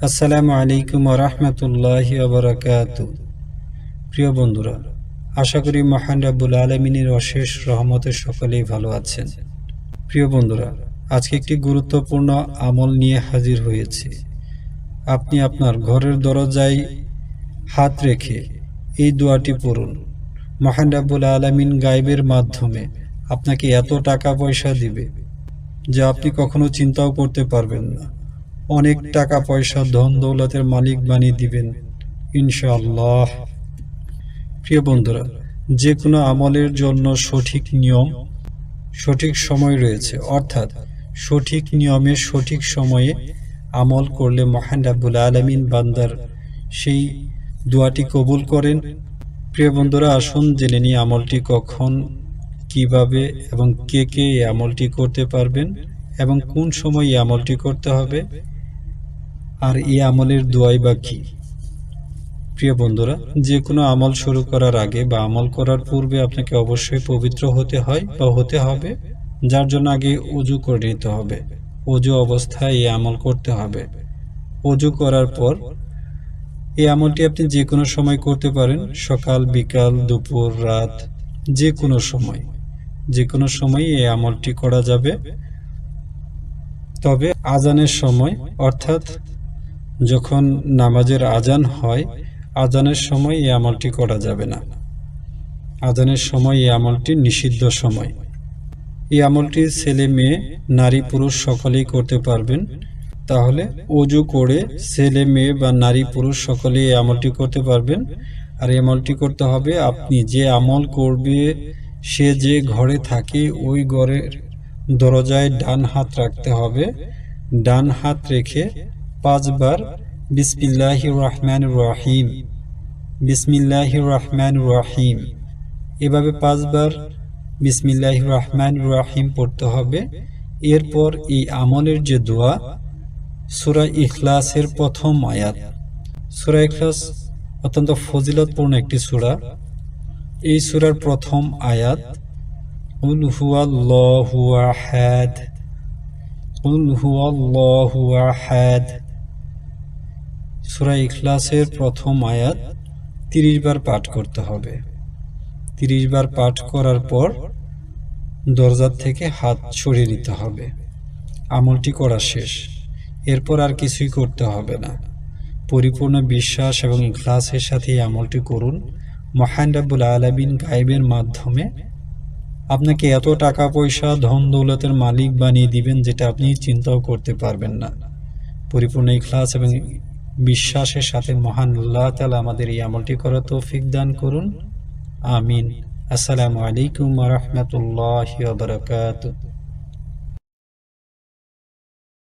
আসসালামু আলাইকুম ওয়া রাহমাতুল্লাহি ওয়া বারাকাতুহু। প্রিয় বন্ধুরা, আশা করি মহান রাব্বুল আলামিনের অশেষ রহমতে সকলেই ভালো আছেন। প্রিয় বন্ধুরা, আজকে একটি গুরুত্বপূর্ণ আমল নিয়ে হাজির হয়েছি। আপনি আপনার ঘরের দরজায় হাত রেখে এই দোয়াটি পড়ুন। মহান রাব্বুল আলামিন গায়বের মাধ্যমে আপনাকে এত টাকা পয়সা দিবে যা আপনি কখনো চিন্তাও করতে পারবেন না। অনেক টাকা পয়সা ধন দৌলতের মালিক বানিয়ে দিবেন ইনশাআল্লাহ। প্রিয় বন্ধুরা, যে কোনো আমলের জন্য সঠিক নিয়ম, সঠিক সময় রয়েছে, অর্থাৎ সঠিক নিয়মে সঠিক সময়ে আমল করলে মহান রাব্বুল আলামিন বান্দার সেই দোয়াটি কবুল করেন। প্রিয় বন্ধুরা, আসুন জেনে নিই আমলটি কখন, কিভাবে এবং কে কে এই আমলটি করতে পারবেন এবং কোন সময় এই আমলটি করতে হবে, আর এই আমলের দোয়াই বা কি। প্রিয় বন্ধুরা, যে কোনো আমল শুরু করার আগে বা আমল করার পূর্বে আপনাকে অবশ্যই পবিত্র হতে হয় বা হতে হবে, যার জন্য আগে ওযু করে নিতে হবে। ওযু অবস্থায় এই আমল করতে হবে। ওযু করার পর এই আমলটি আপনি যে কোনো সময় করতে পারেন, সকাল, বিকাল, দুপুর, রাত, যে কোনো সময়, যে কোনো সময় এই আমলটি করা যাবে। তবে আজানের সময়, অর্থাৎ যখন নামাজের আজান হয়, আজানের সময় এই আমলটি করা যাবে না। আজানের সময় এই আমলটি নিষিদ্ধ সময়। এই আমলটি ছেলে মেয়ে, নারী পুরুষ সকলেই করতে পারবেন। তাহলে ওযু করে ছেলে মেয়ে বা নারী পুরুষ সকলেই এই আমলটি করতে পারবেন। আর এই আমলটি করতে হবে, আপনি যে আমল করবে সে যে ঘরে থাকে ওই ঘরের দরজায় ডান হাত রাখতে হবে। ডান হাত রেখে 5 বার বিসমিল্লাহির রহমানির রহিম, বিসমিল্লাহির রহমানির রহিম, এভাবে 5 বার বিসমিল্লাহির রহমানির রহিম পড়তে হবে। এরপর এই আমলের যে দোয়া, সূরা ইখলাসের প্রথম আয়াত। সূরা ইখলাস অত্যন্ত ফজিলতপূর্ণ একটি সূরা। এই সূরার প্রথম আয়াত, কুল হুয়াল্লাহু আহাদ, কুল হুয়াল্লাহু আহাদ। সূরা ইখলাসের প্রথম আয়াত 30 বার পাঠ করতে হবে। 30 বার পাঠ করার পর দরজা থেকে হাত সরিয়ে নিতে হবে। আমলটি করা শেষ। এরপর আর কিছুই করতে হবে না। পরিপূর্ণ বিশ্বাস এবং ইখলাসের সাথে এই আমলটি করুন। মহান রাব্বুল আলামিন গায়বের মাধ্যমে আপনাকে এত টাকা পয়সা ধন দৌলতের মালিক বানিয়ে দিবেন যেটা আপনি চিন্তাও করতে পারবেন না। পরিপূর্ণ ইখলাস এবং বিশ্বাসের সাথে মহান আল্লাহ তাআলা আমাদের এই আমলটি করার তৌফিক দান করুন। আমিন। আসসালামু আলাইকুম ওয়া রাহমাতুল্লাহি ওয়া বারাকাতুহু।